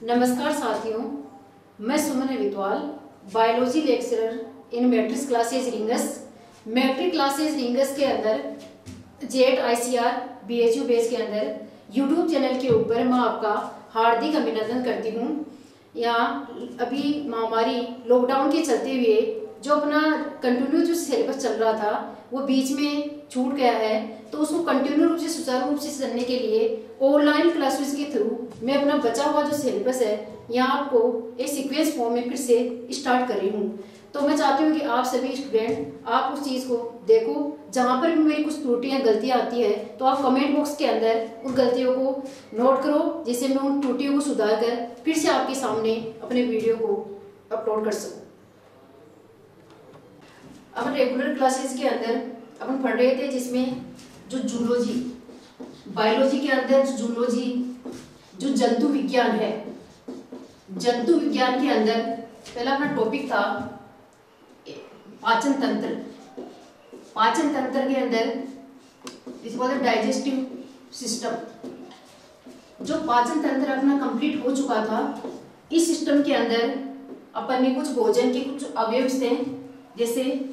नमस्कार साथियों, मैं Suman Vidwal, biology lecturer in Matrix classes Ringas. Matrix classes Ringas के अंदर जेट ICR BHU बेस के अंदर यूट्यूब चैनल के ऊपर मैं आपका हार्दिक अभिनंदन करती हूँ। यहाँ अभी महामारी लॉकडाउन के चलते हुए जो अपना कंटिन्यू जो सिलेबस चल रहा था वो बीच में छूट गया है, तो उसको कंटिन्यू रूप से सुचारू रूप से चलने के लिए ऑनलाइन क्लासेस के थ्रू मैं अपना बचा हुआ जो सिलेबस है यहाँ आपको एक सीक्वेंस फॉर्म में फिर से स्टार्ट कर रही हूँ। तो मैं चाहती हूँ कि आप सभी स्टूडेंट आप उस चीज़ को देखो, जहाँ पर भी मेरी कुछ त्रुटियाँ गलतियाँ आती है तो आप कमेंट बॉक्स के अंदर उन गलतियों को नोट करो, जिससे मैं उन त्रुटियों को सुधार कर फिर से आपके सामने अपने वीडियो को अपलोड कर सकूँ। अब रेगुलर क्लासेस के अंदर अपन पढ़ रहे थे जिसमें जो जूलॉजी, बायोलॉजी के अंदर जो जूलॉजी जो जंतु विज्ञान है, जंतु विज्ञान के अंदर पहला अपना टॉपिक था पाचन तंत्र। पाचन तंत्र के अंदर इसको बोलते हैं डाइजेस्टिव सिस्टम। जो पाचन तंत्र अपना कंप्लीट हो चुका था, इस सिस्टम के अंदर अपन ने कुछ भोजन के कुछ अवयव थे, जैसे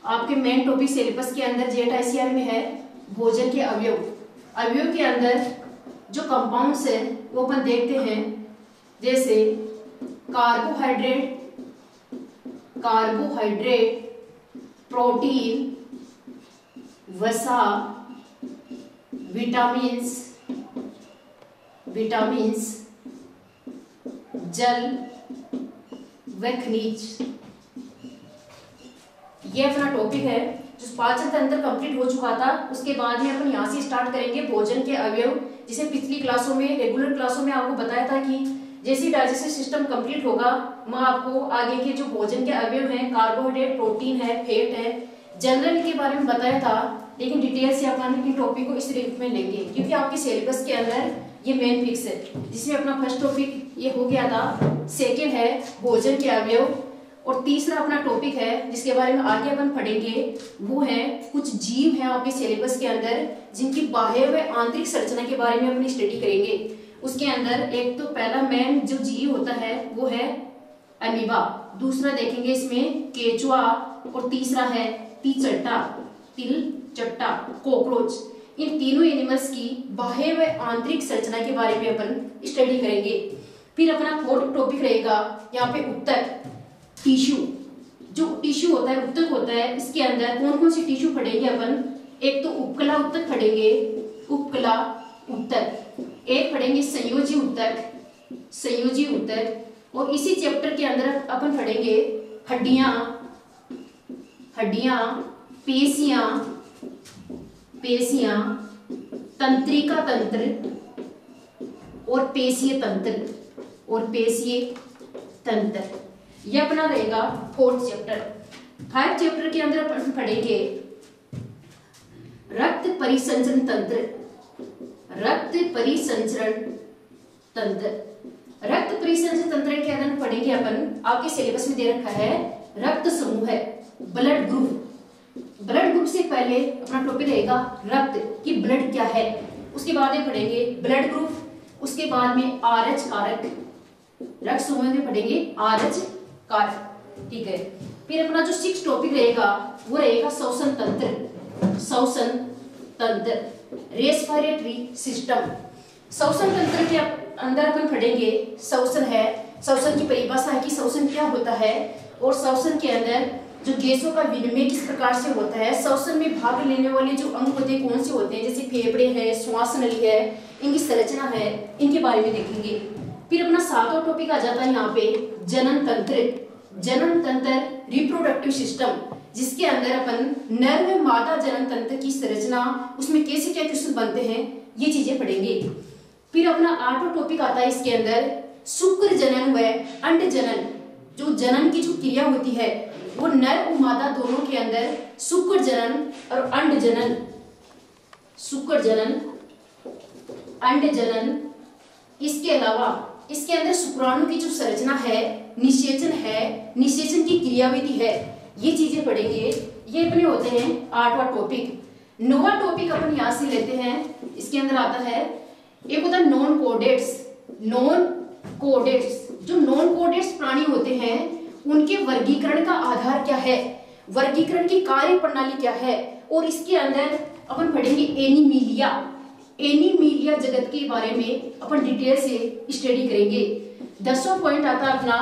आपके मेन टॉपिक सिलेबस के अंदर जेट ICR में है भोजन के अवयव। अवयव के अंदर जो कंपाउंड्स है वो अपन देखते हैं, जैसे कार्बोहाइड्रेट, प्रोटीन, वसा, विटामिन्स, जल व खनिज। ये अपना टॉपिक है जो पाचन तंत्र कंप्लीट हो चुका था। उसके बाद में अपन यहाँ से स्टार्ट करेंगे भोजन के अवयव, जिसे पिछली क्लासों में रेगुलर क्लासों में आपको बताया था कि जैसे डाइजेस्टिव सिस्टम कंप्लीट होगा मैं आपको आगे के जो भोजन के अवयव हैं, कार्बोहाइड्रेट, प्रोटीन है, फैट है, जनरल के बारे में बताया था। लेकिन डिटेल से अपन इन टॉपिक को इस रूप में लेंगे क्योंकि आपके सिलेबस के अंदर ये मेन फिक्स है, जिसमें अपना फर्स्ट टॉपिक ये हो गया था। सेकेंड है भोजन के अवयव, और तीसरा अपना टॉपिक है जिसके बारे में आगे अपन पढ़ेंगे, वो है कुछ जीव हैं आपके सिलेबस के अंदर जिनकी बाह्य व आंतरिक संरचना के बारे में अपन स्टडी करेंगे। उसके अंदर एक तो पहला मेन जो जीव होता है वो है अमीबा, दूसरा देखेंगे इसमें केचुआ, और तीसरा है तिलचट्टा, कॉकरोच। इन तीनों एनिमल्स की बाह्य व आंतरिक संरचना के बारे में अपन स्टडी करेंगे। फिर अपना फोर्थ टॉपिक रहेगा यहाँ पे ऊतक, टिश्यू। जो टिश्यू होता है, ऊतक होता है, इसके अंदर कौन कौन सी टिश्यू पढ़ेंगे अपन? एक तो उपकला ऊतक पढ़ेंगे, उपकला ऊतक। एक पढ़ेंगे संयोजी ऊतक, और इसी चैप्टर के अंदर अपन पढ़ेंगे हड्डियां, पेशियां, तंत्रिका तंत्र और पेशीय तंत्र। यह अपना रहेगा फोर्थ चैप्टर। फाइव चैप्टर के अंदर अपन पढ़ेंगे रक्त परिसंचरण तंत्र। रक्त परिसंचरण तंत्र के अंदर पढ़ेंगे अपन, आपके सिलेबस में दे रखा है रक्त समूह है, ब्लड ग्रुप से पहले अपना टॉपिक रहेगा रक्त की ब्लड क्या है। उसके बाद में पढ़ेंगे ब्लड ग्रुप, उसके बाद में RH कारक, रक्त समूह में पढ़ेंगे RH कारक, ठीक है। फिर अपना जो 6 टॉपिक रहेगा वो रहेगा श्वसन तंत्र, रेस्पिरेटरी सिस्टम। श्वसन तंत्र के अंदर अपन पढ़ेंगे श्वसन है, श्वसन की परिभाषा है कि श्वसन क्या होता है, और श्वसन के अंदर जो गैसों का विनिमय किस प्रकार से होता है, श्वसन में भाग लेने वाले जो अंग होते हैं कौन से होते हैं, जैसे फेफड़े है, श्वास नली है, इनकी संरचना है, इनके बारे में देखेंगे। फिर अपना 7वां टॉपिक आ जाता है यहाँ पे जनन तंत्र, रिप्रोडक्टिव सिस्टम, जिसके अंदर अपन नर व मादा जनन तंत्र की संरचना, उसमें कैसे क्या क्वेश्चन बनते हैं, ये चीजें पढ़ेंगे। फिर अपना 8वां टॉपिक आता है इसके अंदर शुक्र जनन व अंड जनन। जो जनन की जो क्रिया होती है वो नर और मादा दोनों के अंदर शुक्र जनन और अंड जनन। इसके अलावा इसके अंदर शुक्राणु की जो संरचना है, निषेचन की क्रियाविधि है, ये चीजें पढ़ेंगे। ये अपने होते हैं 8वां टॉपिक। 9वां टॉपिक अपन यहाँ से लेते हैं, इसके अंदर आता है एक होता है नॉन कोडेट्स, जो नॉन कोडेट्स प्राणी होते हैं उनके वर्गीकरण का आधार क्या है, वर्गीकरण की कार्य प्रणाली क्या है, और इसके अंदर अपन पढ़ेंगे एनीमिलिया, एनीमिलिया जगत के बारे में अपन डिटेल से स्टडी करेंगे। 10वां पॉइंट आता है अपना,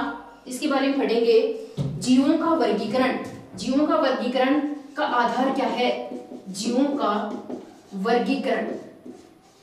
इसके बारे में पढ़ेंगे जीवों का वर्गीकरण, जीवों का वर्गीकरण का आधार क्या है, जीवों का वर्गीकरण।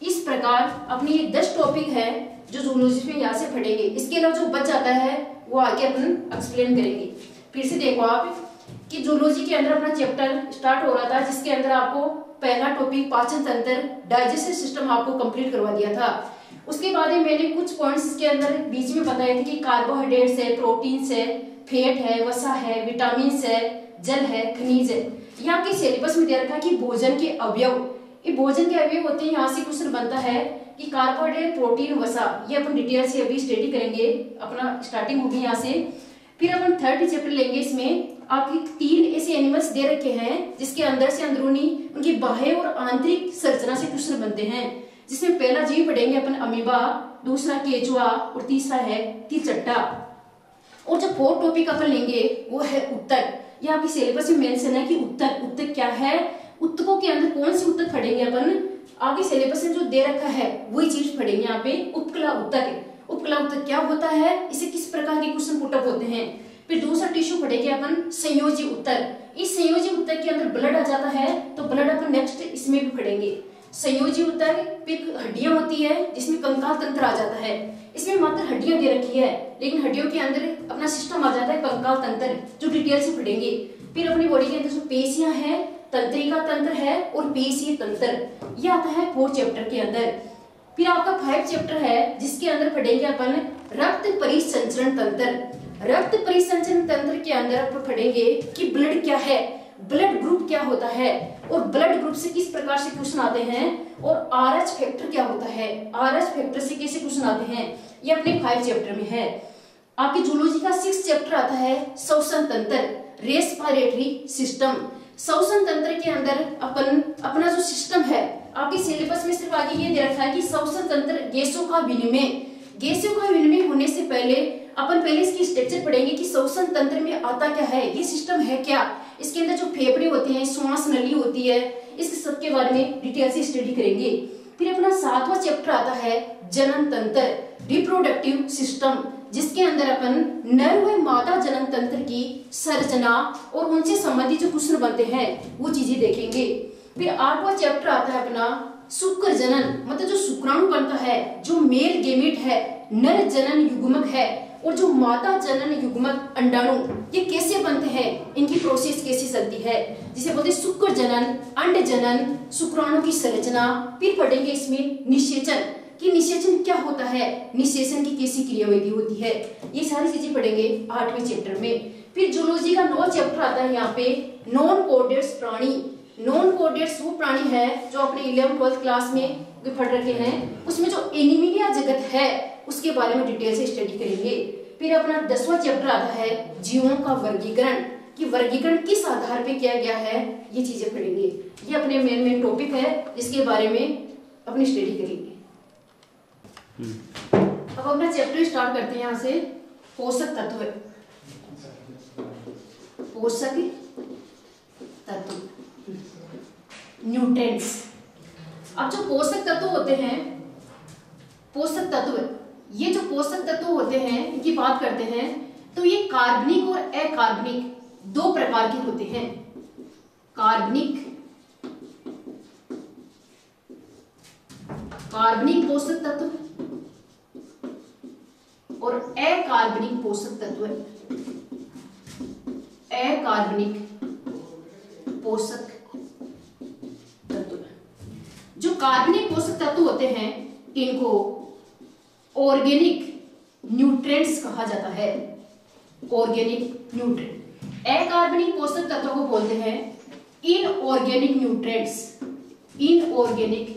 इस प्रकार अपनी ये 10 टॉपिक है जो जूलॉजी में यहाँ से पढ़ेंगे। इसके अलावा जो बच जाता है वो आगे अपन एक्सप्लेन करेंगे। फिर से देखो आप कि जूलॉजी के अंदर अपना चैप्टर स्टार्ट हो रहा था जिसके अंदर आपको पहला टॉपिक पाचन तंत्र, डाइजेस्टिव सिस्टम आपको कंप्लीट करवा दिया था। उसके बाद में मैंने कुछ पॉइंट्स इसके अंदर बीच में बताए थे कि कार्बोहाइड्रेट्स है, प्रोटीन्स है, फैट है, वसा है, विटामिन है, जल है, खनिज है। यहाँ के सिलेबस में दे रखा है कि भोजन के अवयव, ये भोजन के अवयव होते हैं। यहाँ से क्वेश्चन बनता है कि कार्बोहाइड्रेट, प्रोटीन, वसा, ये अपन डिटेल से अभी स्टडी करेंगे, अपना स्टार्टिंग होगी यहाँ से। फिर अपन थर्ड चैप्टर लेंगे, इसमें आपकी 3 ऐसे एनिमल्स दे रखे हैं जिसके अंदर से अंदरूनी उनकी बाह्य और आंतरिक संरचना से क्वेश्चन बनते हैं, जिसमें पहला जीव पढ़ेंगे अपन अमीबा, दूसरा केचुआ और तीसरा है तिलचट्टा। और जो फोर्थ टॉपिक अपन लेंगे वो है उत्तक। ये आपकी सिलेबस में मेंशन है कि उत्तक, उत्तक क्या है, उत्तकों के अंदर कौन सी उत्तक पढ़ेंगे अपन, आगे सिलेबस में जो दे रखा है वही चीज पढ़ेंगे। यहाँ पे उपकला उत्तक, उपकला उत्तक क्या होता है, इसे किस प्रकार के क्वेश्चन पुट अप होते हैं। फिर दूसरा टिश्यू पढ़ेंगे अपन संयोजी उत्तक। इस संयोजी उत्तक के अंदर ब्लड आ जाता है तो ब्लड अपन नेक्स्ट इसमें भी पढ़ेंगे। संयोजी उत्तक फिर हड्डियां होती है जिसमें कंकाल तंत्र आ जाता है, इसमें मात्र हड्डियां दे रखी है लेकिन हड्डियों के अंदर अपना सिस्टम आ जाता है कंकाल तंत्र, जो डिटेल से पढ़ेंगे। फिर अपनी बॉडी के अंदर जो पेशियां हैं, तंत्रिका तंत्र है और पेशीय तंत्र, यह आता है 4th चैप्टर के अंदर। फिर आपका 5th चैप्टर है जिसके अंदर पढ़ेंगे अपन रक्त परिसंचरण तंत्र। रक्त परिसंचरण तंत्र के अंदर अपन पढ़ेंगे कि ब्लड क्या है, ब्लड ग्रुप क्या होता है और ब्लड ग्रुप से किस प्रकार से क्वेश्चन आते हैं, और आरएच फैक्टर क्या होता है, आरएच फैक्टर से कैसे क्वेश्चन आते हैं, ये अपने 5 चैप्टर में है। आपकी जूलॉजी का 6th चैप्टर आता है श्वसन तंत्र, रेस्पिरेटरी सिस्टम। श्वसन तंत्र के अंदर अपन अपना जो सिस्टम है, आपके सिलेबस में सिर्फ आगे ये दे रखा है कि श्वसन तंत्र गैसों का विनिमय, गैसों का विनिमय होने से पहले अपन पहले इसकी स्ट्रक्चर पढ़ेंगे कि श्वसन तंत्र में आता क्या है, ये सिस्टम है क्या, इसके अंदर जो फेफड़े होते हैं, श्वास नली होती है, इस सब के बारे में डिटेल से स्टडी करेंगे। फिर अपना 7वां चैप्टर आता है जनन तंत्र, रिप्रोडक्टिव सिस्टम, जिसके अंदर अपन नर व मादा जनन तंत्र की संरचना और उनसे संबंधित जो क्वेश्चन बनते हैं वो चीजें देखेंगे। फिर 8वां चैप्टर आता है अपना शुक्र जनन, मतलब जो शुक्राणु बनता है, जो मेल गेमेट है, नर जनन युग्मक है और जो मादा जनन युग्मक अंडाणु, ये कैसे बनते हैं, इनकी प्रोसेस कैसे चलती है, जिसे बोलते हैं शुक्र जनन, अंड जनन, शुक्राणु की संरचना। फिर पढ़ेंगे इसमें निषेचन कि निषेचन क्या होता है, निषेचन की कैसी क्रियाविधि होती है, ये सारी चीजें पढ़ेंगे 8वें चैप्टर में। फिर जूलॉजी का 9वां चैप्टर आता है यहाँ पे नॉन कोडेट्स प्राणी। नॉन कोडेट्स वो प्राणी है जो अपने 11th-12th क्लास में पढ़ रखे हैं, उसमें जो एनीमिलिया जगत है उसके बारे में डिटेल से स्टडी करेंगे। फिर अपना 10वां चैप्टर आता है जीवों का वर्गीकरण, कि वर्गीकरण किस आधार पे किया गया है, ये चीजें पढ़ेंगे। ये अपने मेन टॉपिक है जिसके बारे में अपनी स्टडी करेंगे। अब अपना चैप्टर स्टार्ट करते हैं यहाँ से, पोषक तत्व, पोषक तत्व, न्यूट्रिएंट्स। अब जो पोषक तत्व होते हैं, पोषक तत्व, ये जो पोषक तत्व होते हैं इनकी बात करते हैं तो ये कार्बनिक और अकार्बनिक 2 प्रकार के होते हैं। कार्बनिक, कार्बनिक पोषक तत्व और अकार्बनिक पोषक तत्व, अकार्बनिक पोषक तत्व। जो कार्बनिक पोषक तत्व होते हैं इनको ऑर्गेनिक न्यूट्रिएंट्स कहा जाता है, ऑर्गेनिक न्यूट्रिएंट। अकार्बनिक पोषक तत्वों को बोलते हैं इनऑर्गेनिक न्यूट्रिएंट्स, इनऑर्गेनिक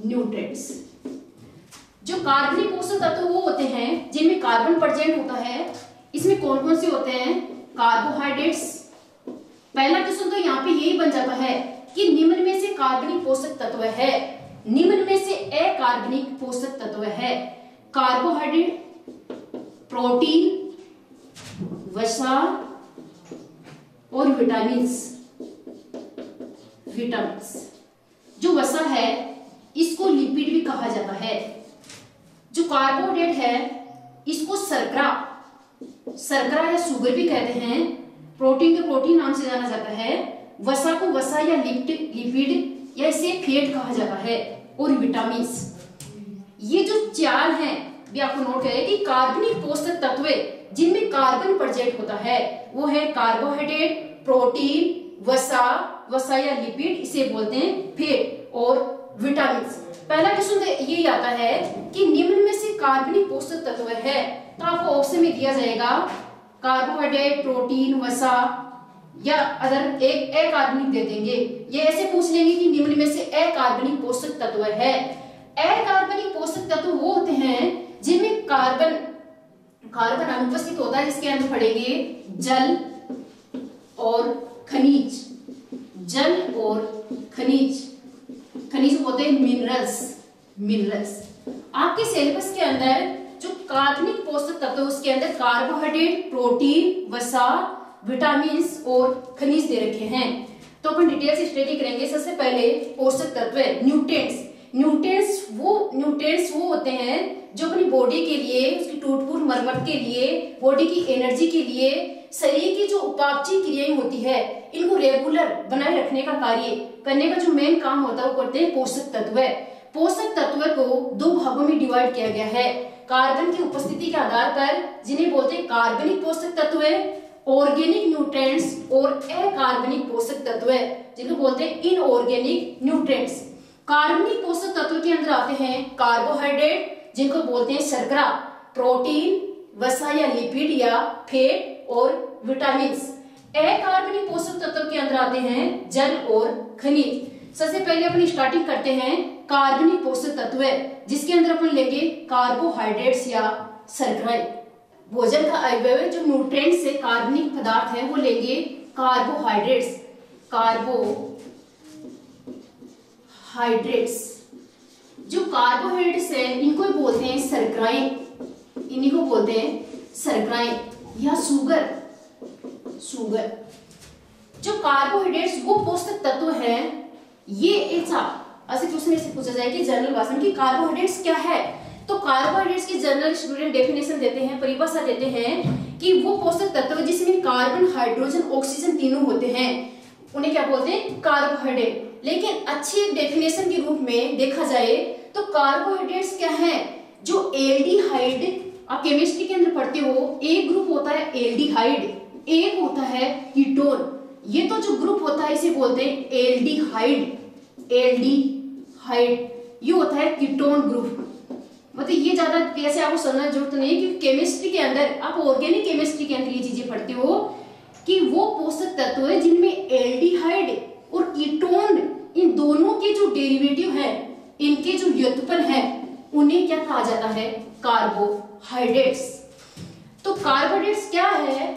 न्यूट्रिएंट्स। जो कार्बनिक पोषक तत्व वो होते हैं जिनमें कार्बन प्रेजेंट होता है, इसमें कौन कौन से होते हैं, कार्बोहाइड्रेट्स। पहला क्वेश्चन तो यहाँ पे यही बन जाता है कि निम्न में से कार्बनिक पोषक तत्व है, निम्न में से अकार्बनिक पोषक तत्व है। कार्बोहाइड्रेट, प्रोटीन, वसा और विटामिन्स। जो वसा है इसको लिपिड भी कहा जाता है। जो कार्बोहाइड्रेट है इसको शर्करा या शुगर भी कहते हैं। प्रोटीन को प्रोटीन नाम से जाना जाता है। वसा को वसा या लिपिड या इसे फैट कहा जाता है। और विटामिन्स, ये जो चार हैं भी आपको नोट करें कि कार्बनिक पोषक तत्व जिनमें कार्बन प्रेजेंट होता है वो है कार्बोहाइड्रेट, प्रोटीन, वसा या लिपिड, इसे बोलते हैं फैट, और विटामिन्स। पहला क्वेश्चन यही आता है कि निम्न में से कार्बनिक पोषक तत्व है, तो आपको ऑप्शन में दिया जाएगा कार्बोहाइड्रेट, प्रोटीन, वसा या अदर एक अकार्बनिक दे देंगे। ये ऐसे पूछ लेंगे कि निम्न में से अकार्बनिक पोषक तत्व है। अकार्बनिक पोषक तत्व वो होते हैं जिनमें कार्बन अनुपस्थित होता है, जिसके अंदर पड़ेंगे जल और खनिज। जल और खनिज होते हैं मिनरल्स। आपके सिलेबस के अंदर जो कार्बनिक पोषक तत्व उसके अंदर कार्बोहाइड्रेट, प्रोटीन, वसा, विटामिन्स और खनिज दे रखे हैं। तो अपन डिटेल से स्टडी करेंगे। सबसे पहले पोषक तत्व न्यूट्रिएंट्स वो होते हैं जो अपनी बॉडी के लिए, उसकी टूट-फूट मरम्मत के लिए, बॉडी की एनर्जी के लिए, शरीर की जो उपापचय क्रियाएं होती है इनको रेगुलर बनाए रखने का कार्य करने का जो मेन काम होता है वो करते हैं पोषक तत्व। पोषक तत्व को दो भागों में डिवाइड किया गया है। कार्बन की उपस्थिति के आधार पर जिन्हें बोलते हैं कार्बनिक पोषक तत्व, ऑर्गेनिक न्यूट्रिएंट्स, और अकार्बनिक पोषक तत्व जिनको बोलते हैं इनऑर्गेनिक न्यूट्रिएंट्स। कार्बनिक पोषक तत्व के अंदर आते हैं कार्बोहाइड्रेट जिनको बोलते हैं शर्करा, प्रोटीन, वसा या लिपिड या फैट, और विटामिन्स। अकार्बनिक पोषक तत्व के अंदर आते हैं जल और खनिज। सबसे पहले अपन स्टार्टिंग करते हैं कार्बनिक पोषक तत्व, जिसके अंदर अपन लेंगे कार्बोहाइड्रेट्स या शर्कराएं। भोजन का अवयव जो न्यूट्रिएंट्स से कार्बनिक पदार्थ है वो लेंगे कार्बोहाइड्रेट्स। जो कार्बोहाइड्रेट्स है इनको बोलते हैं शर्कराएं, इन्हीं को बोलते हैं शर्कराएं या शुगर। जो कार्बोहाइड्रेट्स वो पोषक तत्व है, ये ऐसे क्वेश्चन ऐसे पूछा जाए कि जनरल भाषण की कार्बोहाइड्रेट्स क्या है, तो कार्बोहाइड्रेट्स की जनरल स्टूडेंट डेफिनेशन देते हैं, परिभाषा देते हैं कि वो पोषक तत्व जिसमें कार्बन, हाइड्रोजन, ऑक्सीजन तीनों होते हैं उन्हें क्या बोलते हैं, कार्बोहाइड्रेट। लेकिन अच्छी डेफिनेशन के रूप में देखा जाए तो कार्बोहाइड्रेट्स क्या है, जो एल्डिहाइड, आप केमिस्ट्री के अंदर पढ़ते हो, एक ग्रुप होता है एल्डिहाइड, एक होता है कीटोन। ये तो जो ग्रुप होता है इसे बोलते हैं एल्डिहाइड, ये होता है कीटोन ग्रुप। मतलब ये ज्यादा कैसे आपको समझना जरूरत नहीं है, क्योंकि केमिस्ट्री के अंदर आप ऑर्गेनिक केमिस्ट्री के अंदर ये चीजें पढ़ते हो कि वो पोषक तत्व है जिनमें एल्डिहाइड और कीटोन, इन दोनों के जो डेरिवेटिव है, इनके जो व्युत्पन्न है, उन्हें क्या कहा जाता है, कार्बोहाइड्रेट्स। तो कार्बोहाइड्रेट्स क्या है,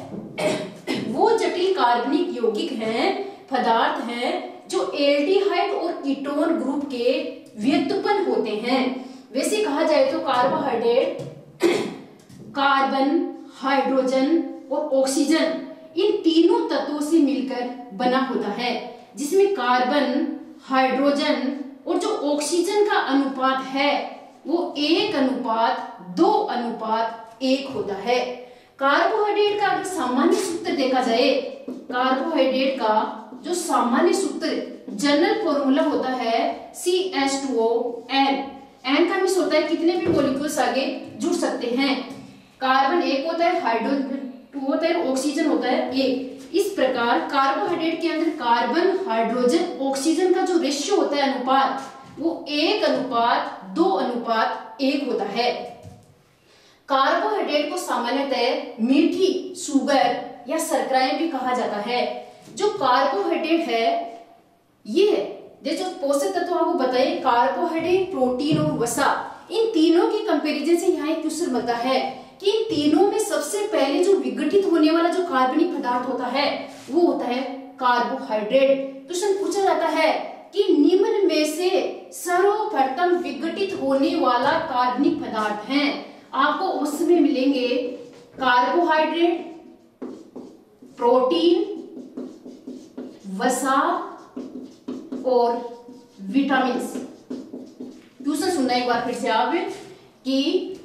वो जटिल कार्बनिक यौगिक हैं, पदार्थ हैं जो एल्डिहाइड और कीटोन ग्रुप के व्युत्पन्न होते हैं। वैसे कहा जाए तो कार्बोहाइड्रेट कार्बन, हाइड्रोजन और ऑक्सीजन, इन तीनों तत्वों से मिलकर बना होता है, जिसमें कार्बन, हाइड्रोजन और जो ऑक्सीजन का अनुपात है वो 1:2:1 होता है। कार्बोहाइड्रेट का अगर सामान्य सूत्र देखा जाए, कार्बोहाइड्रेट का जो सामान्य सूत्र जनरल फॉर्मूला होता है CH2O, N का मिस होता है कितने भी मॉलिक्यूल्स आगे जुड़ सकते हैं। कार्बन एक होता है, हाइड्रोजन 2 होता है, ऑक्सीजन होता है 1। इस प्रकार कार्बोहाइड्रेट के अंदर कार्बन, हाइड्रोजन, ऑक्सीजन का जो रेशियो होता है, अनुपात, वो 1:2:1 होता है। कार्बोहाइड्रेट को सामान्यतः मीठी, शुगर या शर्कराएं भी कहा जाता है। जो कार्बोहाइड्रेट है ये जो पोषक तत्व आपको बताए, कार्बोहाइड्रेट, प्रोटीन और वसा, इन तीनों की कंपैरिजन से यहाँ एक क्वेश्चन बनता है कि इन तीनों में सबसे पहले जो विघटित होने वाला जो कार्बनिक पदार्थ होता है वो होता है कार्बोहाइड्रेट। क्वेश्चन पूछा जाता है कि निम्न में से सर्वप्रथम सर्वप्रथम विघटित होने वाला कार्बनिक पदार्थ है। आपको उसमें मिलेंगे कार्बोहाइड्रेट, प्रोटीन, वसा और विटामिन्स। क्वेश्चन सुनना एक बार फिर से आप कि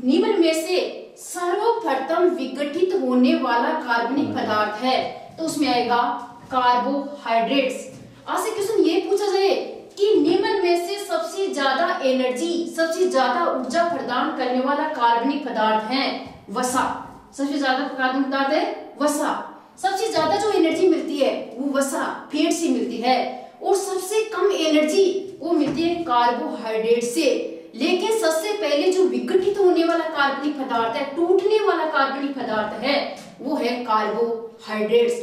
निम्न में से सर्वप्रथम विघटित होने वाला कार्बनिक पदार्थ है, तो उसमें आएगा कार्बोहाइड्रेट्स। आज से क्वेश्चन ये पूछा जाए कि निम्न में से सबसे ज्यादा एनर्जी, सबसे ज्यादा ऊर्जा प्रदान करने वाला कार्बनिक पदार्थ है वसा। सबसे ज्यादा कार्बनिक पदार्थ है वसा। सबसे ज्यादा जो एनर्जी मिलती है वो वसा, फैट से मिलती है, और सबसे कम एनर्जी वो मिलती है कार्बोहाइड्रेट से। लेकिन सबसे पहले जो विघटित होने वाला कार्बनिक पदार्थ है, टूटने वाला कार्बनिक पदार्थ है, वो है कार्बोहाइड्रेट्स।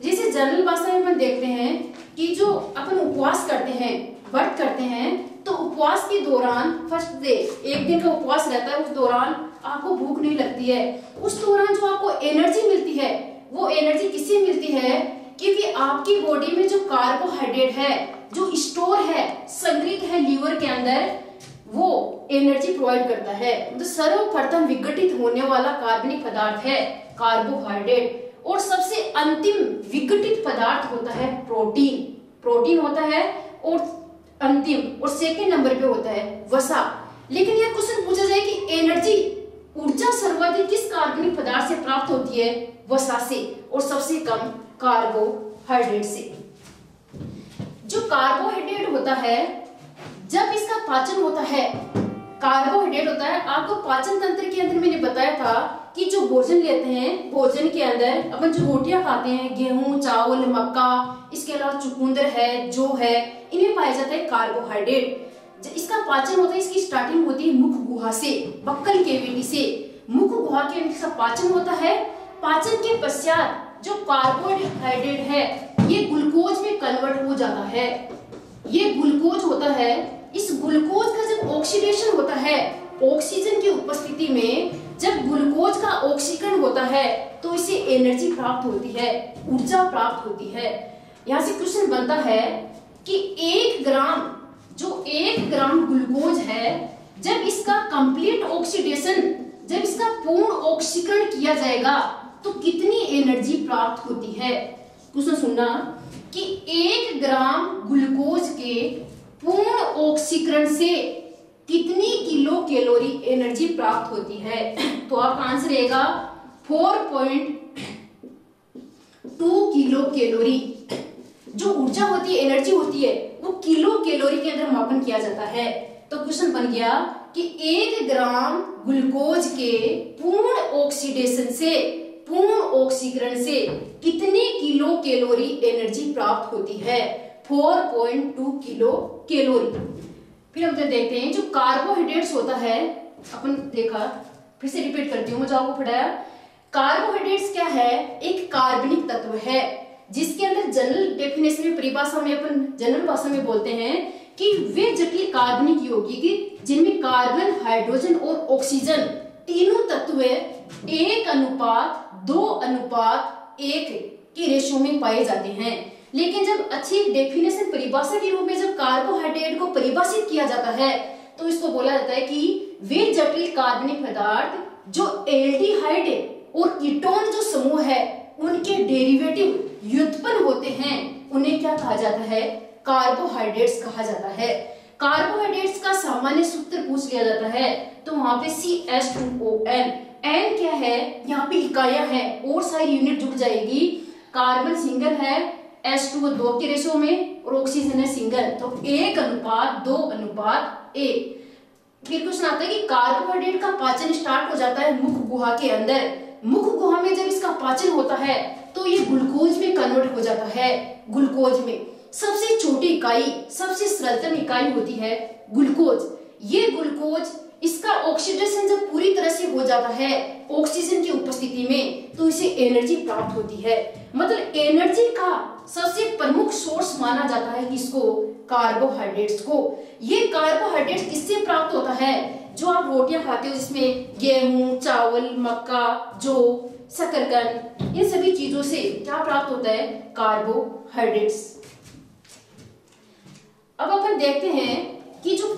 जैसे जनरल भाषा में अपन देखते हैं कि जो अपन उपवास करते हैं, व्रत करते हैं, तो उपवास के दौरान फर्स्ट डे, एक दिन का उपवास रहता है, उस दौरान आपको भूख नहीं लगती है। उस दौरान जो आपको एनर्जी मिलती है वो एनर्जी किससे मिलती है? क्योंकि आपकी बॉडी में जो कार्बोहाइड्रेट है, जो स्टोर है, संग्रहित है लीवर के अंदर, वो एनर्जी प्रोवाइड करता है। तो सर्वप्रथम विघटित होने वाला कार्बनिक पदार्थ है कार्बोहाइड्रेट। और सबसे अंतिम विघटित पदार्थ होता है प्रोटीन। प्रोटीन होता है और अंतिम और सेकेंड नंबर पे होता है वसा। लेकिन यह क्वेश्चन पूछा जाए कि एनर्जी, ऊर्जा सर्वाधिक किस कार्बनिक पदार्थ से प्राप्त होती है? वसा से, और सबसे कम कार्बोहाइड्रेट से। जो कार्बोहाइड्रेट होता है, जब इसका पाचन होता है, कार्बोहाइड्रेट होता है, आपको पाचन तंत्र के अंदर मैंने बताया था कि जो भोजन लेते हैं, भोजन के अंदर अपन जो रोटियां खाते हैं, गेहूं, चावल, मक्का, इसके अलावा चुकंदर है, जो है, इनमें पाया जाता है कार्बोहाइड्रेट। इसका पाचन होता है, इसकी स्टार्टिंग होती है मुख गुहा से, बक्कल केविटी से। मुख गुहा के इसका पाचन होता है। पाचन के पश्चात जो कार्बोहाइड्रेट है ये ग्लूकोज में कन्वर्ट हो जाता है। ये ग्लूकोज होता है। इस ग्लूकोज का जब ऑक्सीडेशन होता है, ऑक्सीजन की उपस्थिति में जब ग्लूकोज का ऑक्सीकरण होता है, तो इसे एनर्जी प्राप्त होती है, ऊर्जा प्राप्त होती है। यहाँ से क्वेश्चन बनता है कि 1 ग्राम ग्लूकोज है, जब इसका कंप्लीट ऑक्सीडेशन, जब इसका पूर्ण ऑक्सीकरण किया जाएगा तो कितनी एनर्जी प्राप्त होती है? क्वेश्चन सुनना कि 1 ग्राम ग्लूकोज के पूर्ण ऑक्सीकरण से कितनी किलो कैलोरी एनर्जी प्राप्त होती है? तो आपका आंसर रहेगा 4.2 किलो कैलोरी। जो ऊर्जा होती है, एनर्जी होती है, वो किलो कैलोरी के अंदर मापन किया जाता है। तो क्वेश्चन बन गया कि 1 ग्राम ग्लूकोज के पूर्ण ऑक्सीडेशन से, पूर्ण ऑक्सीकरण से कितनी किलो कैलोरी एनर्जी प्राप्त होती है? 4.2 किलो कैलोरी। फिर हम देखते हैं जो कार्बोहाइड्रेट्स होता है, अपन देखा, फिर से रिपीट करती हूँ, मुझे आपको पढ़ाया। कार्बोहाइड्रेट्स क्या है? एक कार्बनिक तत्व है जिसके अंदर जनरल डेफिनेशन में, परिभाषा में, अपन जनरल भाषा में बोलते हैं कि वे जटिल कार्बनिक यौगिक जिनमें कार्बन, हाइड्रोजन और ऑक्सीजन तीनों तत्व 1:2:1 की रेशो में पाए जाते हैं। लेकिन जब अच्छी डेफिनेशन, परिभाषा के रूप में जब कार्बोहाइड्रेट को परिभाषित किया जाता है, तो इसको बोला जाता है कि वे जटिल कार्बनिक पदार्थ जो एल्डिहाइड और कीटोन जो समूह है उनके डेरिवेटिव व्युत्पन्न होते हैं, उन्हें क्या कहा जाता है? कार्बोहाइड्रेट्स कहा जाता है। कार्बोहाइड्रेट्स का सामान्य सूत्र पूछ लिया जाता है, तो वहां पे CH2ON, N क्या है? यहाँ पे इकाइयां हैं और सारी यूनिट जुड़ जाएगी। कार्बन सिंगल है, H2O 2 के रेशो में, और ऑक्सीजन है सिंगल, तो 1:2:1। फिर क्वेश्चन आता है कि कार्बोहाइड्रेट का पाचन स्टार्ट हो जाता है मुख गुहा के अंदर। मुख गुहा में जब इसका पाचन होता है तो ये ग्लूकोज में कन्वर्ट हो जाता है। ग्लूकोज में सबसे छोटी इकाई, सबसे सरलतम इकाई होती है ग्लूकोज। ये ग्लूकोज, इसका ऑक्सीडेशन जब पूरी तरह से हो जाता है ऑक्सीजन की उपस्थिति में, तो इसे एनर्जी प्राप्त होती है। मतलब एनर्जी का सबसे प्रमुख सोर्स माना जाता है किसको? कार्बोहाइड्रेट्स को। ये कार्बोहाइड्रेट्स किससे प्राप्त होता है? जो आप रोटियां खाते हो जिसमें गेहूं, चावल, मक्का, जौ, शकरकंद, इन सभी चीजों से क्या प्राप्त होता है? कार्बोहाइड्रेट्स। अब अपन देखते हैं कि जो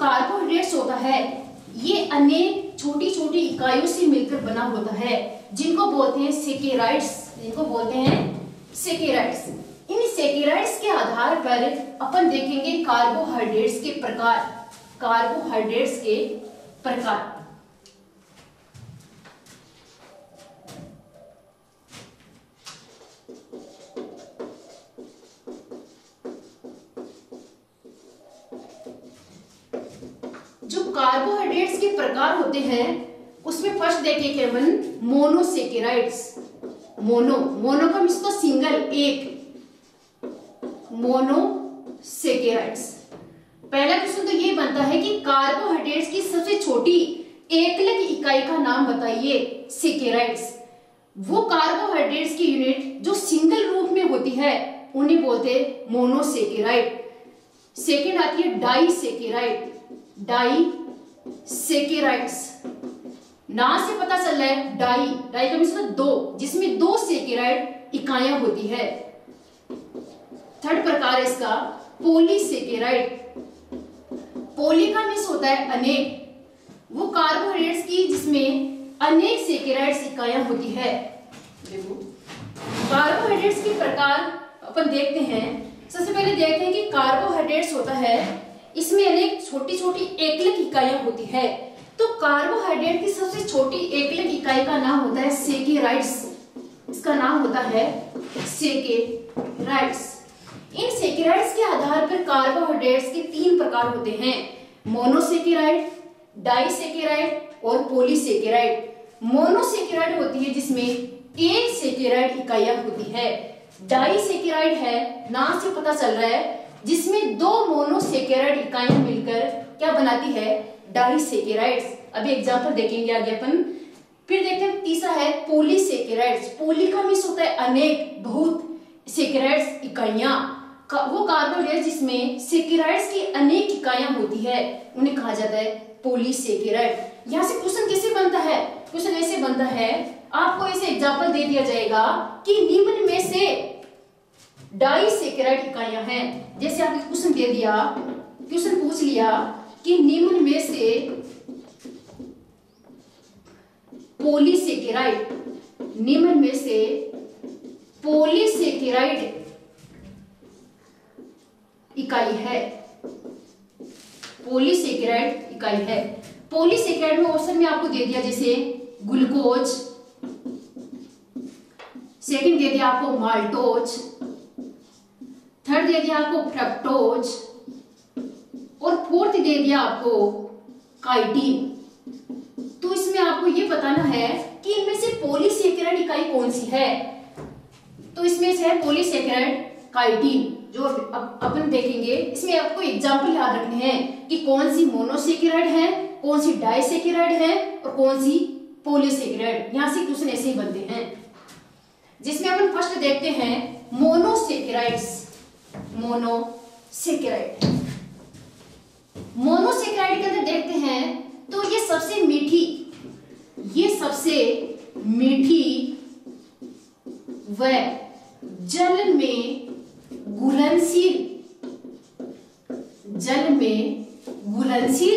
है ये अनेक छोटी छोटी इकाइयों से मिलकर बना होता है, जिनको बोलते हैं सेकेराइड्स, जिनको बोलते हैं सेकेराइड्स। इन सेकेराइड्स के आधार पर अपन देखेंगे कार्बोहाइड्रेट्स के प्रकार, कार्बोहाइड्रेट्स के प्रकार। जो कार्बोहाइड्रेट्स के प्रकार होते हैं उसमें फर्स्ट देखेंगे अपन मोनोसेकेराइड्स। मोनो का मीन्स तो सिंगल, एक, मोनोसेकेराइड्स। पहला क्वेश्चन तो ये बनता है कि कार्बोहाइड्रेट्स की सबसे छोटी एकलक इकाई का नाम बताइए। सेकेराइड्स, वो कार्बोहाइड्रेट्स की यूनिट जो सिंगल रूप में होती है उन्हें बोलते हैं मोनोसेकेराइड। सेकेंड आती है डाइसेकेराइड, डाइसेकेराइड्स। नाम से पता चल रहा है डाई का मतलब दो, जिसमें दो सेकेराइड इकाइयां होती है। थर्ड प्रकार है इसका पॉलीसेकेराइड। पॉली का मीन्स होता है अनेक, वो कार्बोहाइड्रेट्स की जिसमें अनेक सेकेराइड्स इकाइयां होती है। देखो कार्बोहाइड्रेट्स के प्रकार अपन देखते हैं। सबसे पहले देखते हैं कि कार्बोहाइड्रेट्स होता है, इसमें अनेक छोटी छोटी एकलक इकाइयां होती है। तो कार्बोहाइड्रेट की सबसे छोटी एकलक इकाई का नाम होता है सेकेराइड्स। इसका नाम होता है सेकेराइड्स। इन सेकेराइड्स के आधार पर कार्बोहाइड्रेट्स के तीन प्रकार होते हैं, मोनोसेकेराइड, डाइसेकेराइड और पॉलीसेकेराइड। मोनोसेकेराइड होती है जिसमें एक सेकेराइड इकाइयां होती है। डाइसेकेराइड है, नाम से पता चल रहा है, जिसमें दो मोनोसेकेराइड इकाइयां मिलकर क्या बनाती है, डाइसेकेराइड्स। अभी एग्जांपल देखेंगे आगे अपन। फिर देखते हैं तीसरा है पॉलीसेकेराइड्स। पॉली का मीन्स होता है अनेक, बहुत, सेकेराइड्स इकाइयां। वो कार्बोहाइड्रेट जिसमें सेकेराइड्स की अनेक इकाइयां होती है उन्हें कहा जाता है पॉलीसेकेराइड। यहाँ से क्वेश्चन कैसे बनता है, क्वेश्चन ऐसे बनता है, आपको ऐसे एग्जांपल दे दिया जाएगा कि निम्न में से डाइसेकेराइड इकाइयां हैं। जैसे आपने क्वेश्चन दे दिया, क्वेश्चन पूछ लिया कि निम्न में से पॉलीसेकेराइड, निम्न में से पॉलीसेकेराइड इकाई है, पॉलीसेकेराइड इकाई है। पॉलीसेकेराइड में ऑप्शन में आपको दे दिया जैसे ग्लूकोज, सेकंड दे दिया आपको माल्टोज, थर्ड दे दिया आपको फ्रक्टोज और फोर्थ दे दिया आपको काइटिन। तो इसमें आपको ये बताना है कि इनमें से पॉलीसेकेराइड इकाई कौन सी है। तो इसमें से है पॉलीसेकेराइड काइटिन, जो अपन देखेंगे। इसमें आपको एग्जांपल याद रखने हैं कि कौन सी मोनोसेकेराइड है, कौन सी डाइसेकेराइड है और कौन सी पॉलीसेकेराइड। यहां से क्वेश्चन ऐसे ही बनते हैं, जिसमें अपन फर्स्ट देखते हैं मोनोसेकेराइड्स। मोनोसेकेराइड, मोनोसेकेराइड के अंदर देखते हैं तो ये सबसे मीठी व जल में घुलनशील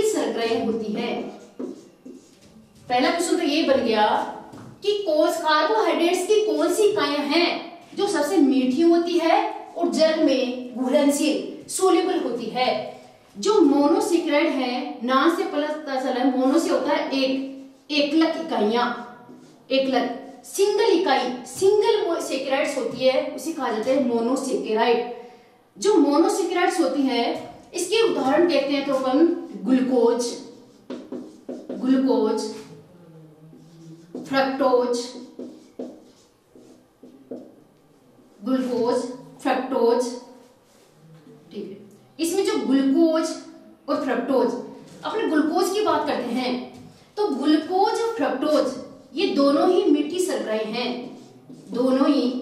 शर्कराएं होती है। पहला क्वेश्चन तो ये बन गया कि कार्बोहाइड्रेट्स की कौन सी इकाइयां हैं जो सबसे मीठी होती है और जल में घुलनशील सोल्यूबल होती है। जो मोनोसेकेराइड है, नाम से पता चला है, मोनो से होता है एकलक इकाइयां, एकलक, सिंगल इकाई, सिंगल सेकेराइड्स होती है, उसे कहा जाता है मोनोसेकेराइड। जो मोनोसेकेराइड्स होती है इसके उदाहरण देखते हैं तो अपन ग्लूकोज, फ्रक्टोज, ठीक है। इसमें जो ग्लूकोज और फ्रक्टोज, अपने ग्लूकोज की बात करते हैं तो ग्लूकोज और फ्रक्टोज ये दोनों ही मीठी शर्कराएं हैं, दोनों ही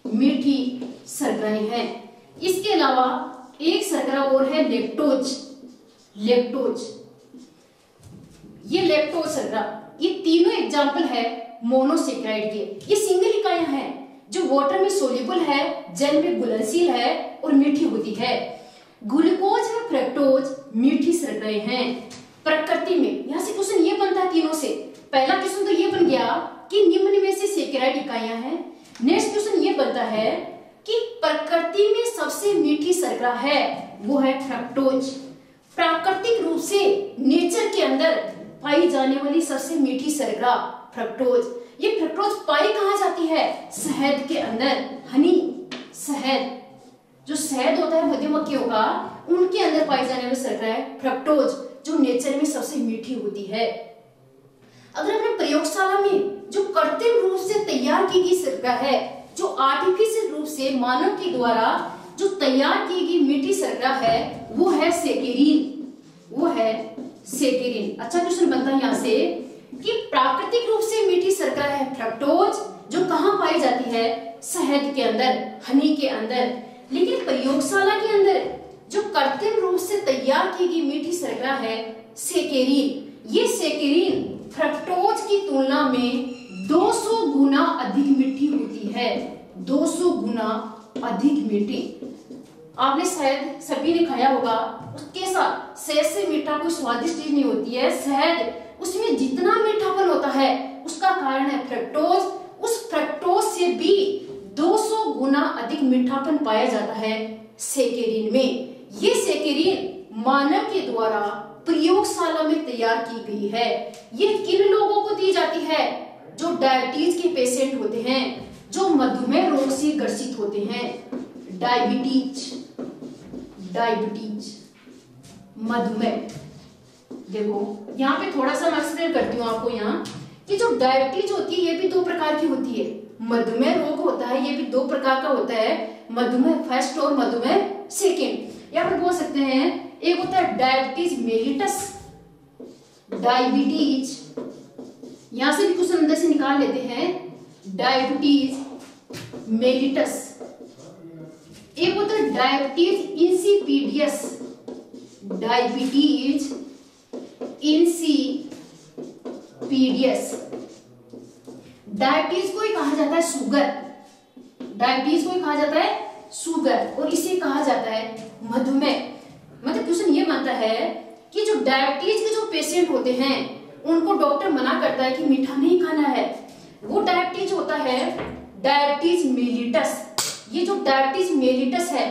मीठी शर्कराएं हैं। इसके अलावा एक शर्करा और है लेक्टोज, ये लेक्टोज शर्करा। ये तीनों एग्जाम्पल है मोनोसेकेराइड के। ये सिंगल इकाइयां हैं जो वाटर में सोल्यूबल है, जल में घुलनशील है और मीठी होती है। ग्लूकोज व फ्रक्टोज मीठी शर्कराएं हैं। प्रकृति पहला क्वेश्चन तो ये बन गया कि निम्न में से सैकेराइड इकाइयां हैं। नेक्स्ट क्वेश्चन ये बनता है कि प्रकृति में सबसे मीठी शर्करा है वो है फ्रक्टोज। प्राकृतिक रूप से नेचर के अंदर पाई जाने वाली सबसे मीठी शर्करा फ्रक्टोज। ये फ्रक्टोज पाई कहाँ जाती है? शहद के अंदर, हनी, शहद, जो शहद होता है मधुमक्खियों का, उनके अंदर पाई जाने वाली शर्करा है फ्रक्टोज, जो नेचर में सबसे मीठी होती है। अगर अपने प्रयोगशाला में जो कृत्रिम रूप से तैयार की गई शर्करा है, जो आर्टिफिशियल रूप से मानव के द्वारा जो तैयार की गई मीठी शर्करा है, वो है सेकेरिन, वो है सेकेरिन। अच्छा क्वेश्चन बनता है यहाँ से कि प्राकृतिक रूप से मीठी शर्करा है फ्रक्टोज, जो कहाँ पाई जाती है? शहद के अंदर, हनी के अंदर। लेकिन प्रयोगशाला के अंदर जो कृत्रिम रूप से तैयार की गई मीठी शर्करा है सेकेरिन। ये सेकेरिन फ्रक्टोज की तुलना में 200 गुना अधिक मीठी होती है, 200 गुना अधिक मीठी। आपने शायद सभी ने खाया होगा, उसके साथ शहद से मीठा कोई स्वादिष्ट चीज नहीं होती है। शहद, उसमें जितना मीठापन होता है उसका कारण है फ्रक्टोज। उस फ्रक्टोज से भी 200 गुना अधिक मीठापन पाया जाता है सेकेरिन में। ये सेकेरिन मानव के द्वारा प्रयोगशाला में तैयार की गई है। ये किन लोगों को दी जाती है? जो डायबिटीज के पेशेंट होते हैं, जो मधुमेह रोग से ग्रसित होते हैं। डायबिटीज, डायबिटीज, मधुमेह। देखो यहाँ पे थोड़ा सा मैं एक्सप्लेन करती हूँ आपको यहाँ कि जो डायबिटीज होती है ये भी दो प्रकार की होती है। मधुमेह रोग होता है, ये भी दो प्रकार का होता है, मधुमेह फर्स्ट और मधुमेह सेकेंड। या फिर बोल सकते हैं एक होता है डायबिटीज मेलिटस, डायबिटीज, यहां से भी कुछ अंदर से निकाल लेते हैं, डायबिटीज मेलिटस। एक होता है डायबिटीज इंसिपिडियस, डायबिटीज इंसिपिडियस। डायबिटीज को ही कहा जाता है शुगर, डायबिटीज को ही कहा जाता है शुगर, और इसे कहा जाता है मधुमेह। मतलब क्वेश्चन ये बनता है कि जो डायबिटीज के जो पेशेंट होते हैं उनको डॉक्टर मना करता है कि मीठा नहीं खाना है। वो डायबिटीज होता है डायबिटीज मेलिटस। ये जो डायबिटीज मेलिटस है,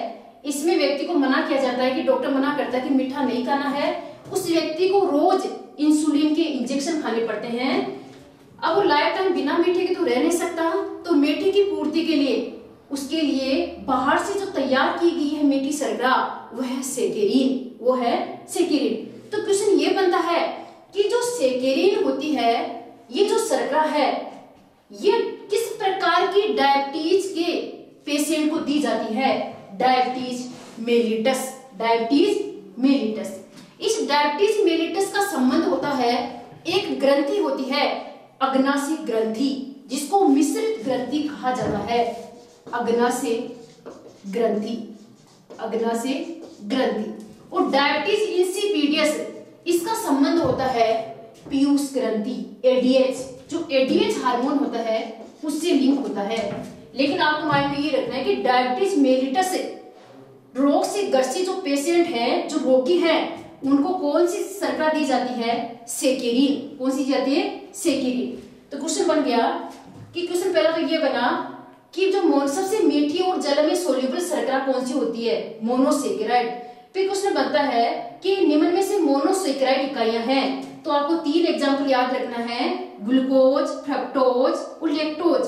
इसमें व्यक्ति को मना किया जाता है कि डॉक्टर मना करता है कि मीठा नहीं खाना है। उस व्यक्ति को रोज इंसुलिन के इंजेक्शन खाने पड़ते हैं। अब वो लाइफ टाइम बिना मीठे के तो रह नहीं सकता, तो मीठे की पूर्ति के लिए उसके लिए बाहर से जो तैयार की गई है मीठी शर्करा, वह है सेकेरिन, वो है सेकेरिन। तो क्वेश्चन ये बनता है कि जो सेकेरिन होती है, ये जो शर्करा है, ये किस प्रकार की डायबिटीज के पेशेंट को दी जाती है? Diabetes mellitus, diabetes mellitus. इस डायबिटीज मेलिटस का संबंध होता है, एक ग्रंथि होती है अग्नाशय ग्रंथि, जिसको मिश्रित ग्रंथि कहा जाता है। अग्नाशय ग्रंथि, अग्नाशय ग्रंथि। और डायबिटीज इंसिपिडियस, इसका संबंध होता है पीयूष ग्रंथि, एडीएच, जो एडीएच हार्मोन होता है उससे लिंक होता है। लेकिन आपको माइंड में ये रखना है कि डायबिटीज मेलिटस रोग से ग्रसित जो पेशेंट है, जो रोगी है, उनको कौन सी शर्करा दी जाती है? सेकेरिन। कौन सी जाती है? सेकेरिन। तो क्वेश्चन बन गया कि क्वेश्चन पहला तो ये बना कि जो सबसे मीठी और जल में सोल्यूबल शर्करा कौन सी होती है? मोनोसेकेराइड। फिर क्वेश्चन बनता है कि निम्न में से मोनोसेकेराइड इकाइयां हैं, तो आपको 3 एग्जाम्पल याद रखना है, ग्लूकोज, फ्रक्टोज और लैक्टोज।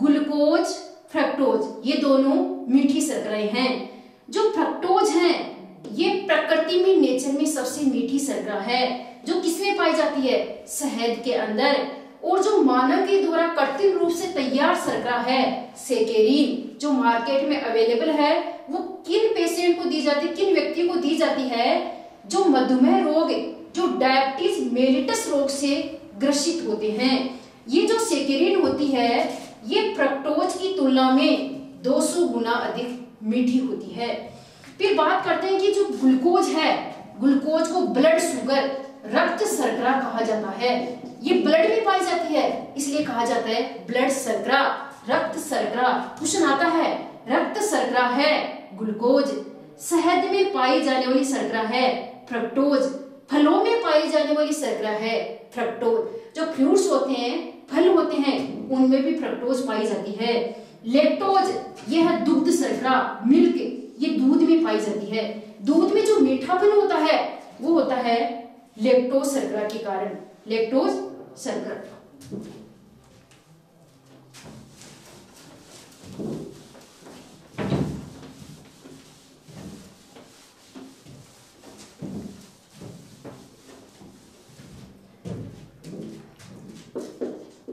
ग्लूकोज, फ्रक्टोज, ये दोनों मीठी शर्कराएं हैं। जो फ्रक्टोज है, ये प्रकृति में, नेचर में सबसे मीठी शर्करा है, जो किसमें पाई जाती है? शहद के अंदर। और जो मानव के द्वारा कृत्रिम रूप से तैयार शर्करा है सेकेरिन, जो मार्केट में अवेलेबल है, वो किन पेशेंट को दी जाती है, किन व्यक्ति को दी जाती है? जो मधुमेह रोग, जो डायबिटीज मेलिटस रोग से ग्रसित होते हैं। ये जो सेकेरिन होती है, ये फ्रक्टोज की तुलना में 200 गुना अधिक मीठी होती है। फिर बात करते हैं कि जो ग्लूकोज है, ग्लूकोज को ब्लड शुगर, रक्त शर्करा कहा जाता है। ये ब्लड में पाई जाती है, इसलिए कहा जाता है ब्लड शर्करा, रक्त शर्करा। क्वेश्चन आता है, रक्त शर्करा है ग्लूकोज, शहद में पाई जाने वाली शर्करा है फ्रक्टोज, फलों में पाई पाई जाने वाली शर्करा है फ्रक्टोज। जो फ्रूट्स होते हैं, फल होते हैं, उनमें भी फ्रक्टोज पाई जाती है। लैक्टोज यह दुग्ध शर्करा, मिल्क, ये दूध में पाई जाती है। दूध में जो मीठापन होता है वो होता है लैक्टोज शर्करा के कारण, लैक्टोज शर्करा।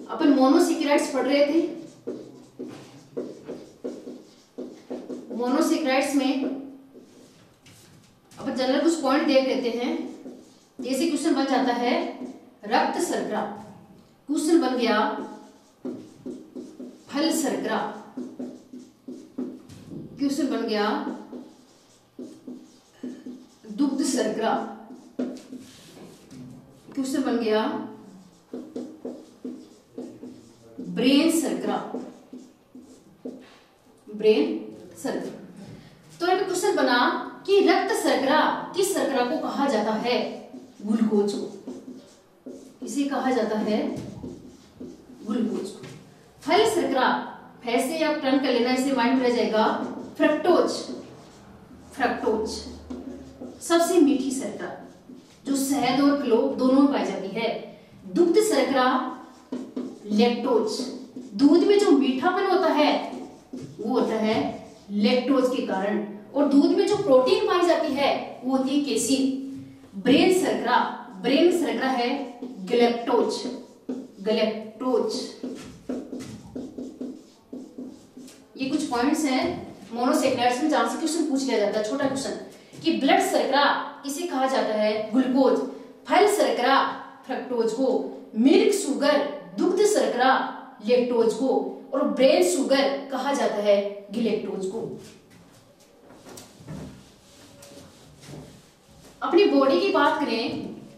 अपन मोनोसेकेराइड्स पढ़ रहे थे। मोनोसेकेराइड्स में अपन जनरल कुछ पॉइंट देख लेते हैं। जैसे क्वेश्चन बन जाता है रक्त शर्करा, क्वेश्चन बन गया फल शर्करा, क्वेश्चन बन गया दुग्ध शर्करा, क्वेश्चन बन गया ब्रेन शर्करा, ब्रेन शर्करा। तो एक क्वेश्चन बना कि रक्त शर्करा किस शर्करा को कहा जाता है? ग्लूकोज को। इसे कहा जाता है ग्लूकोज को। फल शर्करा, फैसे आप टर्न कर लेना, इसे माइंड में रह जाएगा फ्रक्टोज, फ्रक्टोज सबसे मीठी शर्करा जो शहद और क्लो दोनों में पाई जाती है। दुग्ध शर्करा लैक्टोज, दूध में जो मीठापन होता है वो होता है लैक्टोज के कारण, और दूध में जो प्रोटीन पाई जाती है वो होती है केसिन। ब्रेन शर्करा, ब्रेन शर्करा है गलेक्टोज, गलेक्टोज। ये कुछ पॉइंट्स हैं मोनोसेकेराइड्स में जहां से क्वेश्चन पूछ लिया जाता है, छोटा क्वेश्चन, कि ब्लड शर्करा इसे कहा जाता है ग्लूकोज, फल शर्करा फ्रक्टोज को, मिल्क शुगर दुग्ध शर्करा लैक्टोज को, और ब्रेन शुगर कहा जाता है गलेक्टोज को। अपनी बॉडी की बात करें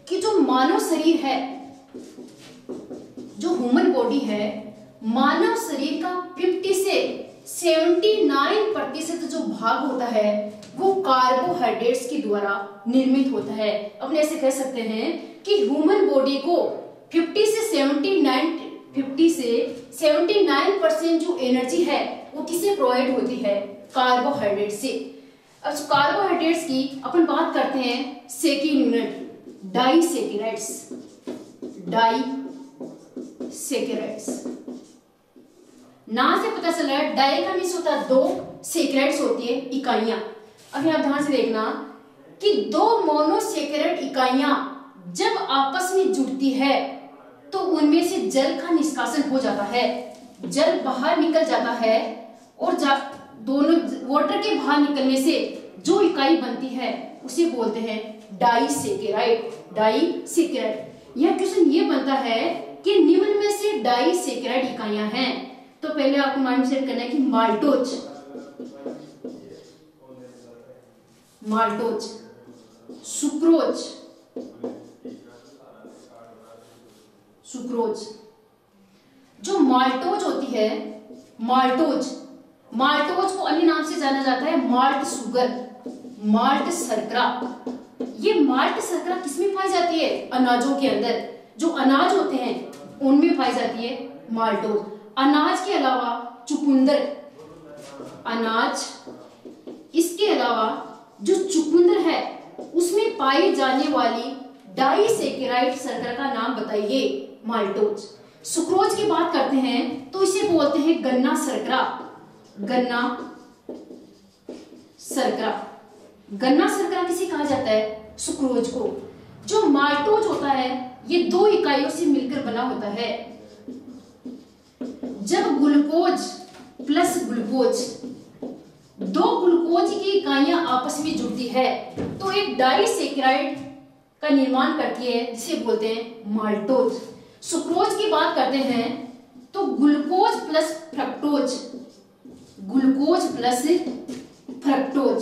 कि जो मानव शरीर है, जो ह्यूमन बॉडी है, मानव शरीर का 50 से 79% जो भाग होता है वो कार्बोहाइड्रेट्स के द्वारा निर्मित होता है। अपने ऐसे कह सकते हैं कि ह्यूमन बॉडी को 50 से 79% जो एनर्जी है वो किससे प्रोवाइड होती है? कार्बोहाइड्रेट से। अब कार्बोहाइड्रेट्स की अपन बात करते हैं सेकेंड यूनिट, डाइसेकेराइड्स, डाइसेकेराइड्स। नाम से पता चल रहा है डाई का मीन्स होता है दो, सेकेराइड्स होती है इकाइयां। अब यहाँ ध्यान से देखना कि दो मोनोसेकेराइड इकाइयां जब आपस में जुड़ती है तो उनमें से जल का निष्कासन हो जाता है, जल बाहर निकल जाता है, और दोनों वाटर के बाहर निकलने से जो इकाई बनती है उसे बोलते हैं डाइसेकेराइड, डाइसेकेराइड। यह क्वेश्चन ये बनता है कि निम्न में से डाइसेकेराइड इकाइयां हैं। तो पहले आपको माइंड सेट करना है कि माल्टोज, माल्टोज, सुक्रोज, सुक्रोज। जो माल्टोज होती है, माल्टोज, माल्टोज को अन्य नाम से जाना जाता है माल्ट शुगर, माल्ट शर्करा। ये माल्ट शर्करा किसमें पाई जाती है? अनाजों के अंदर। जो अनाज होते हैं उनमें पाई जाती है माल्टोज। अनाज के अलावा चुकंदर, अनाज, इसके अलावा जो चुकंदर है उसमें पाई जाने वाली डाइसेकेराइड शर्करा का नाम बताइए? माल्टोज। सुक्रोज की बात करते हैं तो इसे बोलते हैं गन्ना शर्करा, गन्ना शर्करा। गन्ना शर्करा किसे कहा जाता है? सुक्रोज को। जो माल्टोज होता है ये दो इकाइयों से मिलकर बना होता है। जब ग्लूकोज प्लस ग्लूकोज, दो ग्लूकोज की इकाइयां आपस में जुड़ती है तो एक डाइसेकेराइड का निर्माण करती है जिसे बोलते हैं माल्टोज। सुक्रोज की बात करते हैं तो glucose plus fructose, glucose plus fructose.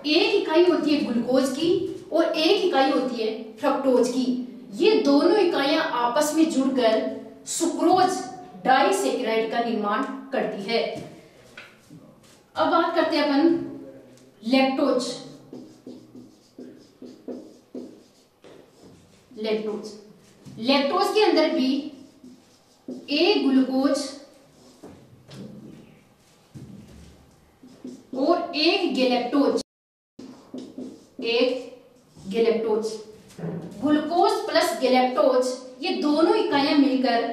एक इकाई होती है ग्लूकोज की और एक इकाई होती है फ्रक्टोज की। ये दोनों इकाइयां आपस में जुड़कर सुक्रोज डाइसेकेराइड का निर्माण करती है। अब बात करते हैं अपन लैक्टोज। लैक्टोज। लैक्टोज के अंदर भी एक ग्लूकोज और एक गैलेक्टोज, ग्लूकोज प्लस गैलेक्टोज ये दोनों इकाइयां मिलकर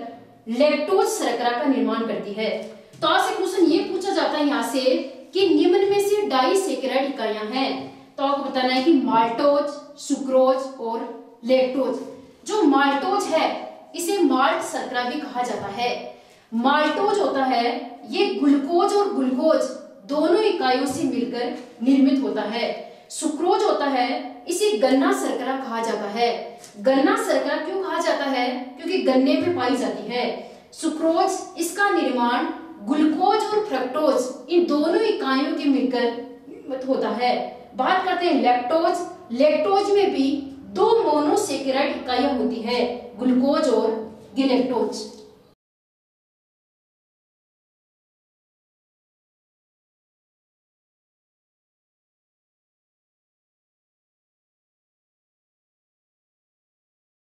लैक्टोज शर्करा का निर्माण करती है। तो आपसे क्वेश्चन ये पूछा जाता है यहां से कि निम्न में से डाइसैकेराइड इकाइयां हैं, तो आपको बताना है कि माल्टोज, सुक्रोज और लैक्टोज। जो माल्टोज है इसे माल्ट शर्करा भी कहा जाता है। माल्टोज होता है ये ग्लूकोज और ग्लूकोज दोनों इकाइयों से मिलकर निर्मित होता है। सुक्रोज होता है इसे गन्ना शर्करा कहा जाता है। गन्ना शर्करा क्यों कहा जाता है? क्योंकि गन्ने में पाई जाती है। सुक्रोज इसका निर्माण ग्लूकोज और फ्रक्टोज इन दोनों इकाइयों के मिलकर होता है। बात करते हैं लैक्टोज। लैक्टोज में भी दो मोनोसैकेराइड इकाइयां होती है, ग्लूकोज और गैलेक्टोज।